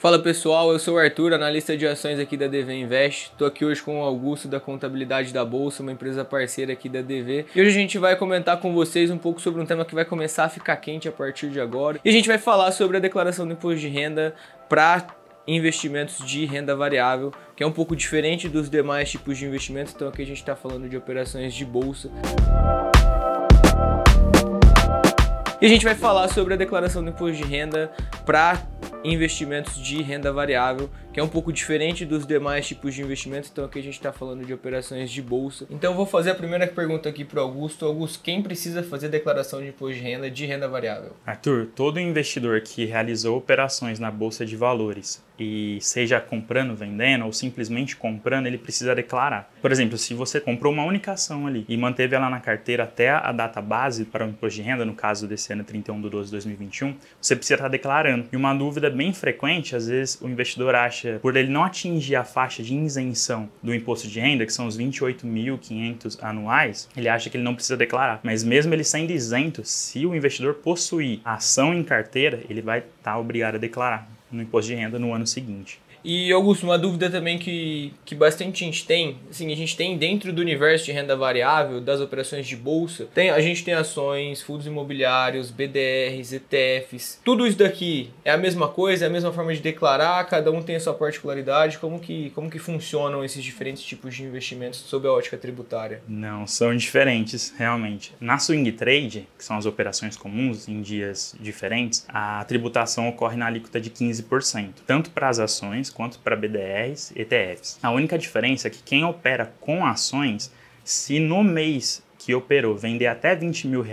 Fala pessoal, eu sou o Arthur, analista de ações aqui da DV Invest. Estou aqui hoje com o Augusto da Contabilidade da Bolsa, uma empresa parceira aqui da DV. E hoje a gente vai comentar com vocês um pouco sobre um tema que vai começar a ficar quente a partir de agora. E a gente vai falar sobre a declaração do imposto de renda para investimentos de renda variável, que é um pouco diferente dos demais tipos de investimentos. Então aqui a gente está falando de operações de bolsa. E a gente vai falar sobre a declaração do imposto de renda para investimentos de renda variável, que é um pouco diferente dos demais tipos de investimentos. Então aqui a gente está falando de operações de bolsa. Então eu vou fazer a primeira pergunta aqui para o Augusto. Augusto, quem precisa fazer declaração de imposto de renda variável? Arthur, todo investidor que realizou operações na Bolsa de Valores e seja comprando, vendendo ou simplesmente comprando, ele precisa declarar. Por exemplo, se você comprou uma única ação ali e manteve ela na carteira até a data base para o imposto de renda, no caso desse ano 31/12/2021, você precisa estar declarando. E uma dúvida bem frequente, às vezes o investidor acha, por ele não atingir a faixa de isenção do imposto de renda, que são os 28.500 anuais, ele acha que ele não precisa declarar. Mas mesmo ele sendo isento, se o investidor possuir ação em carteira, ele vai estar obrigado a declarar no imposto de renda no ano seguinte. E, Augusto, uma dúvida também que bastante gente tem, assim, a gente tem dentro do universo de renda variável, das operações de bolsa, a gente tem ações, fundos imobiliários, BDRs, ETFs, tudo isso daqui é a mesma coisa, é a mesma forma de declarar, cada um tem a sua particularidade, como que funcionam esses diferentes tipos de investimentos sob a ótica tributária? Não, são diferentes, realmente. Na swing trade, que são as operações comuns em dias diferentes, a tributação ocorre na alíquota de 15%, tanto para as ações quanto para BDRs e ETFs. A única diferença é que quem opera com ações, se no mês que operou vender até R$20 mil,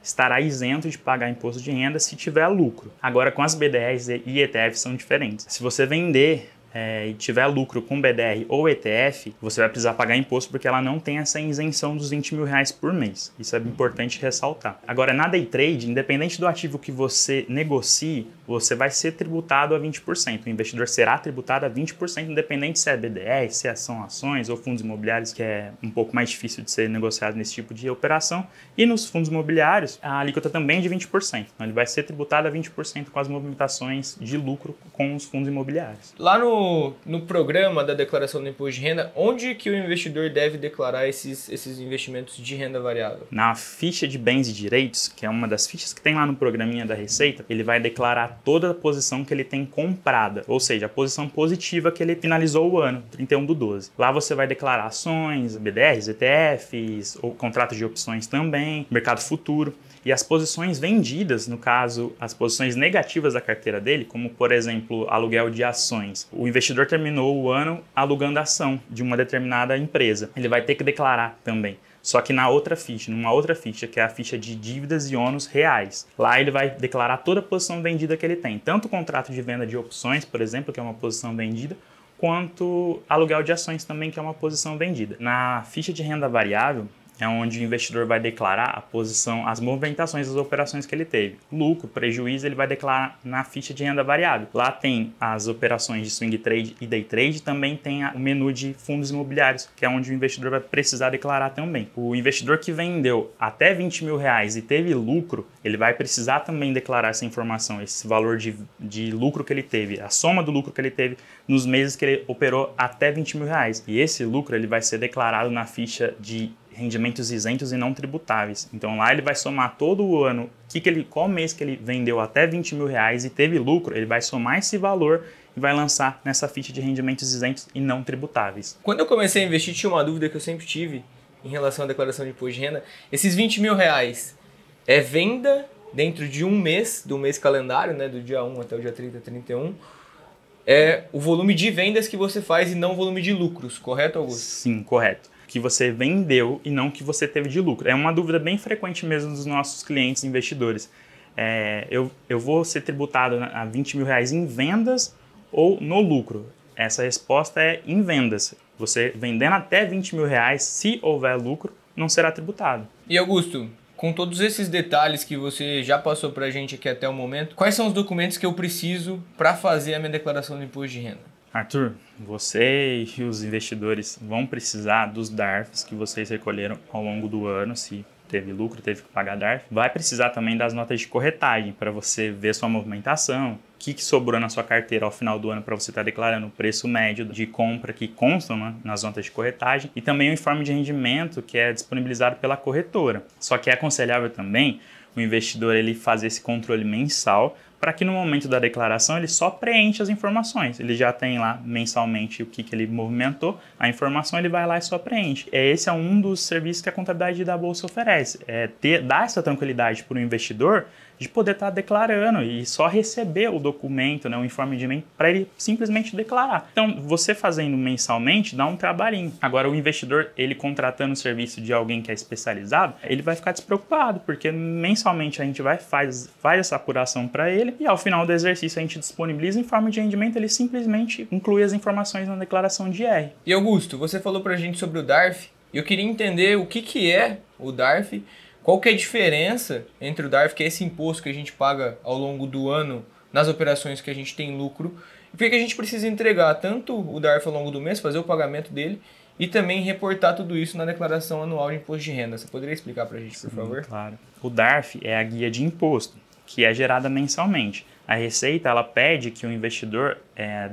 estará isento de pagar imposto de renda se tiver lucro. Agora, com as BDRs e ETFs são diferentes. Se você vender e tiver lucro com BDR ou ETF, você vai precisar pagar imposto porque ela não tem essa isenção dos R$20 mil por mês. Isso é importante ressaltar. Agora, na day trade, independente do ativo que você negocie, você vai ser tributado a 20%. O investidor será tributado a 20%, independente se é BDR, se são ações ou fundos imobiliários, que é um pouco mais difícil de ser negociado nesse tipo de operação. E nos fundos imobiliários, a alíquota também é de 20%. Então, ele vai ser tributado a 20% com as movimentações de lucro com os fundos imobiliários. Lá no programa da declaração do imposto de renda, onde que o investidor deve declarar esses investimentos de renda variável? Na ficha de bens e direitos, que é uma das fichas que tem lá no programinha da Receita, ele vai declarar toda a posição que ele tem comprada, ou seja, a posição positiva que ele finalizou o ano, 31/12. Lá você vai declarar ações, BDRs, ETFs, ou contratos de opções também, mercado futuro. E as posições vendidas, no caso, as posições negativas da carteira dele, como, por exemplo, aluguel de ações. O investidor terminou o ano alugando ação de uma determinada empresa. Ele vai ter que declarar também. Só que numa outra ficha, que é a ficha de dívidas e ônus reais. Lá ele vai declarar toda a posição vendida que ele tem. Tanto o contrato de venda de opções, por exemplo, que é uma posição vendida, quanto aluguel de ações também, que é uma posição vendida. Na ficha de renda variável, é onde o investidor vai declarar a posição, as movimentações das operações que ele teve. Lucro, prejuízo, ele vai declarar na ficha de renda variável. Lá tem as operações de swing trade e day trade, também tem o menu de fundos imobiliários, que é onde o investidor vai precisar declarar também. O investidor que vendeu até R$20 mil e teve lucro, ele vai precisar também declarar essa informação, esse valor de lucro que ele teve, a soma do lucro que ele teve nos meses que ele operou até R$20 mil. E esse lucro ele vai ser declarado na ficha de rendimentos isentos e não tributáveis. Então lá ele vai somar todo o ano, qual mês que ele vendeu até R$20 mil e teve lucro, ele vai somar esse valor e vai lançar nessa ficha de rendimentos isentos e não tributáveis. Quando eu comecei a investir, tinha uma dúvida que eu sempre tive em relação à declaração de imposto de renda. Esses R$20 mil é venda dentro de um mês, do mês calendário, né, do dia 1 até o dia 30, 31, é o volume de vendas que você faz e não o volume de lucros, correto, Augusto? Sim, correto. Que você vendeu e não que você teve de lucro. É uma dúvida bem frequente mesmo dos nossos clientes investidores. Eu vou ser tributado a R$20 mil em vendas ou no lucro? Essa resposta é em vendas. Você vendendo até R$20 mil, se houver lucro, não será tributado. E Augusto, com todos esses detalhes que você já passou para a gente aqui até o momento, quais são os documentos que eu preciso para fazer a minha declaração do imposto de renda? Arthur, você e os investidores vão precisar dos DARFs que vocês recolheram ao longo do ano, se teve lucro, teve que pagar DARF. Vai precisar também das notas de corretagem para você ver sua movimentação, que sobrou na sua carteira ao final do ano para você estar declarando o preço médio de compra que constam, né, nas notas de corretagem, e também o informe de rendimento que é disponibilizado pela corretora. Só que é aconselhável também o investidor ele fazer esse controle mensal para que no momento da declaração ele só preencha as informações. Ele já tem lá mensalmente o que ele movimentou, a informação ele vai lá e só preenche. Esse é um dos serviços que a contabilidade da Bolsa oferece, dar essa tranquilidade para o investidor de poder estar declarando e só receber o documento, né, o informe de rendimento, para ele simplesmente declarar. Então, você fazendo mensalmente dá um trabalhinho. Agora, o investidor, ele contratando o serviço de alguém que é especializado, ele vai ficar despreocupado, porque mensalmente a gente faz essa apuração para ele e ao final do exercício a gente disponibiliza o informe de rendimento, ele simplesmente inclui as informações na declaração de IR. E Augusto, você falou pra gente sobre o DARF, e eu queria entender o que é o DARF. Qual que é a diferença entre o DARF, que é esse imposto que a gente paga ao longo do ano nas operações que a gente tem lucro, e por que a gente precisa entregar tanto o DARF ao longo do mês, fazer o pagamento dele, e também reportar tudo isso na declaração anual de imposto de renda? Você poderia explicar para a gente, por favor? Claro. O DARF é a guia de imposto, que é gerada mensalmente. A Receita ela pede que o investidor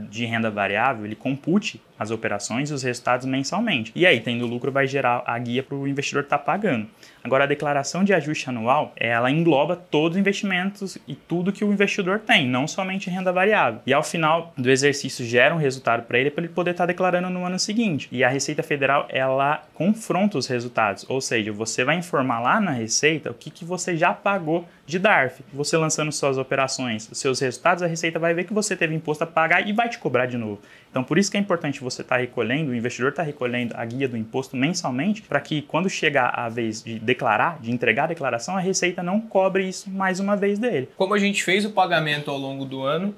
de renda variável ele compute as operações e os resultados mensalmente. E aí, tendo lucro, vai gerar a guia para o investidor estar pagando. Agora, a declaração de ajuste anual, ela engloba todos os investimentos e tudo que o investidor tem, não somente renda variável. E ao final do exercício gera um resultado para ele poder estar declarando no ano seguinte. E a Receita Federal, ela confronta os resultados, ou seja, você vai informar lá na Receita o que você já pagou de DARF. Você lançando suas operações, os seus resultados, a Receita vai ver que você teve imposto a pagar e vai te cobrar de novo. Então, por isso que é importante você estar recolhendo, o investidor estar recolhendo a guia do imposto mensalmente, para que quando chegar a vez de declarar, de entregar a declaração, a Receita não cobre isso mais uma vez dele. Como a gente fez o pagamento ao longo do ano,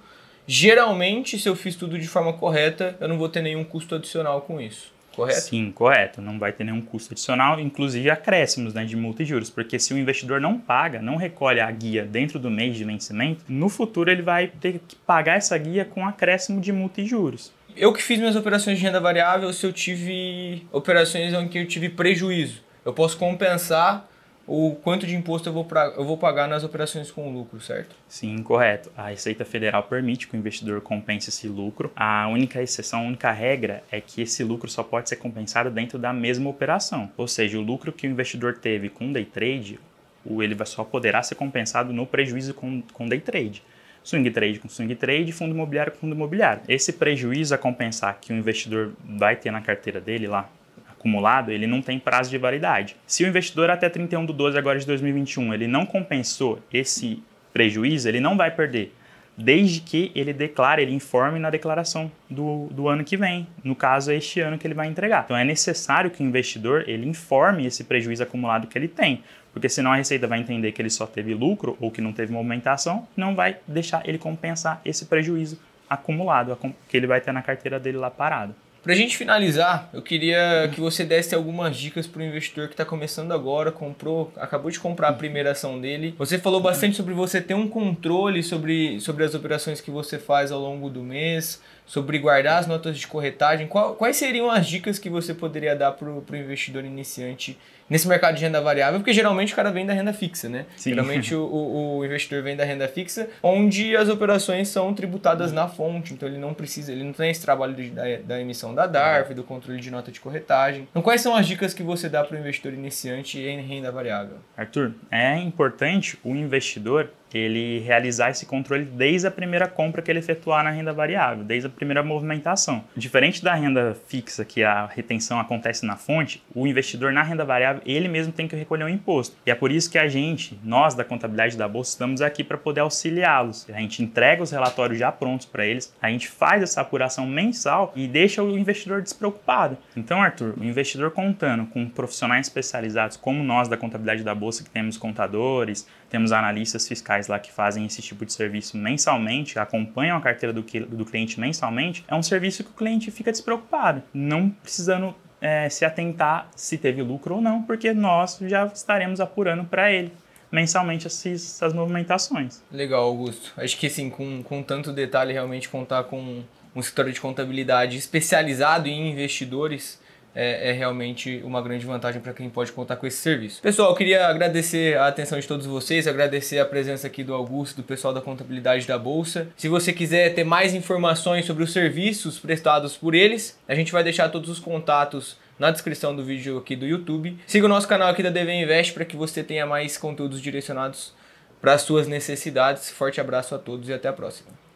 geralmente, se eu fiz tudo de forma correta, eu não vou ter nenhum custo adicional com isso. Correto? Sim, correto. Não vai ter nenhum custo adicional, inclusive acréscimos, né, de multa e juros, porque se o investidor não paga, não recolhe a guia dentro do mês de vencimento, no futuro ele vai ter que pagar essa guia com acréscimo de multa e juros. Eu que fiz minhas operações de renda variável, se eu tive operações em que eu tive prejuízo, eu posso compensar o quanto de imposto eu vou pagar nas operações com lucro, certo? Sim, correto. A Receita Federal permite que o investidor compense esse lucro. A única exceção, a única regra é que esse lucro só pode ser compensado dentro da mesma operação. Ou seja, o lucro que o investidor teve com day trade, ele só poderá ser compensado no prejuízo com day trade. Swing trade com swing trade, fundo imobiliário com fundo imobiliário. Esse prejuízo a compensar que o investidor vai ter na carteira dele lá, acumulado, ele não tem prazo de validade. Se o investidor até 31/12 agora de 2021, ele não compensou esse prejuízo, ele não vai perder, desde que ele declare, ele informe na declaração do ano que vem. No caso, é este ano que ele vai entregar. Então, é necessário que o investidor ele informe esse prejuízo acumulado que ele tem, porque senão a Receita vai entender que ele só teve lucro ou que não teve movimentação, não vai deixar ele compensar esse prejuízo acumulado que ele vai ter na carteira dele lá parado. Para a gente finalizar, eu queria que você desse algumas dicas para o investidor que está começando agora, acabou de comprar a primeira ação dele. Você falou bastante sobre você ter um controle sobre as operações que você faz ao longo do mês, sobre guardar as notas de corretagem. Quais seriam as dicas que você poderia dar para o investidor iniciante nesse mercado de renda variável? Porque geralmente o cara vem da renda fixa, né? Sim. Geralmente o investidor vem da renda fixa, onde as operações são tributadas na fonte, então ele não tem esse trabalho da emissão da DARF, do controle de nota de corretagem. Então quais são as dicas que você dá para o investidor iniciante em renda variável? Arthur, é importante o investidor ele realizar esse controle desde a primeira compra que ele efetuar na renda variável, desde a primeira movimentação. Diferente da renda fixa, que a retenção acontece na fonte, o investidor na renda variável, ele mesmo tem que recolher o imposto. E é por isso que nós da contabilidade da Bolsa, estamos aqui para poder auxiliá-los. A gente entrega os relatórios já prontos para eles, a gente faz essa apuração mensal e deixa o investidor despreocupado. Então, Arthur, o investidor contando com profissionais especializados como nós da contabilidade da Bolsa, que temos contadores, temos analistas fiscais lá que fazem esse tipo de serviço mensalmente, acompanham a carteira do cliente mensalmente, é um serviço que o cliente fica despreocupado, não precisando se atentar se teve lucro ou não, porque nós já estaremos apurando para ele mensalmente essas movimentações. Legal, Augusto. Acho que assim, com tanto detalhe, realmente contar com um escritório de contabilidade especializado em investidores é realmente uma grande vantagem para quem pode contar com esse serviço. Pessoal, eu queria agradecer a atenção de todos vocês, agradecer a presença aqui do Augusto, do pessoal da contabilidade da Bolsa. Se você quiser ter mais informações sobre os serviços prestados por eles, a gente vai deixar todos os contatos na descrição do vídeo aqui do YouTube. Siga o nosso canal aqui da DV Invest para que você tenha mais conteúdos direcionados para as suas necessidades. Forte abraço a todos e até a próxima.